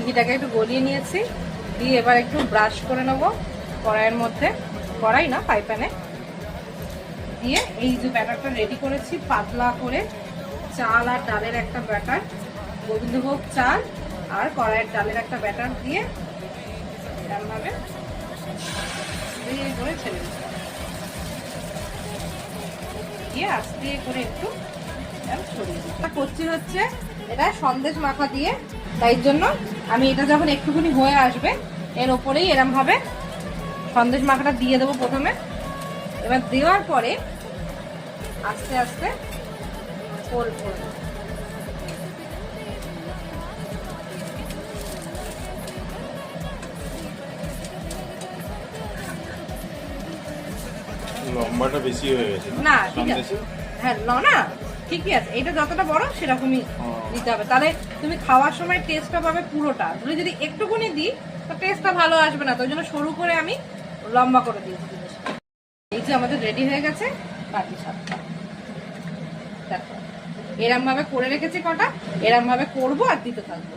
ঘিটাকে একটু গলিয়ে নিয়েছি, দিয়ে এবার একটু ব্রাশ করে নেবো কড়াইয়ের মধ্যে, কড়াই না ফ্রাই প্যানে দিয়ে। এই যে ব্যাটারটা রেডি করেছি পাতলা করে, চাল আর ডালের একটা ব্যাটার, গোবিন্দভোগ চাল আর কড়াইয়ের ডালের একটা ব্যাটার দিয়ে এরকমভাবে করে ছেড়ে দিচ্ছি, দিয়ে আস্তে করে একটু ছড়িয়ে দিচ্ছি। করছি হচ্ছে এটা সন্দেশ মাখা দিয়ে, তাই জন্য আমি এটা যখন একটুখানি হয়ে আসবে এর ওপরেই এরম ভাবে সন্দেশ মাখাটা দিয়ে দেবো প্রথমে। এবার দেওয়ার পরে আস্তে আস্তে ফোল্ড করে লম্বাটা বেশি হয়ে গেছে না, ঠিক আছে, হ্যাঁ না ঠিকই আছে, এটা যতটা বড় সেরকমই দিতে হবে, তাহলে তুমি খাওয়ার সময় টেস্টটা পাবে পুরোটা। তুমি যদি একটুখানি দিই তো টেস্টটা ভালো আসবে না, তো ওই জন্য সরু করে আমি লম্বা করে দিয়েছি জিনিসটা। এই যে আমাদের রেডি হয়ে গেছে বাকি সাতটা, দেখো এরম ভাবে করে রেখেছি কটা, এরম ভাবে করবো আর দিতে থাকবো।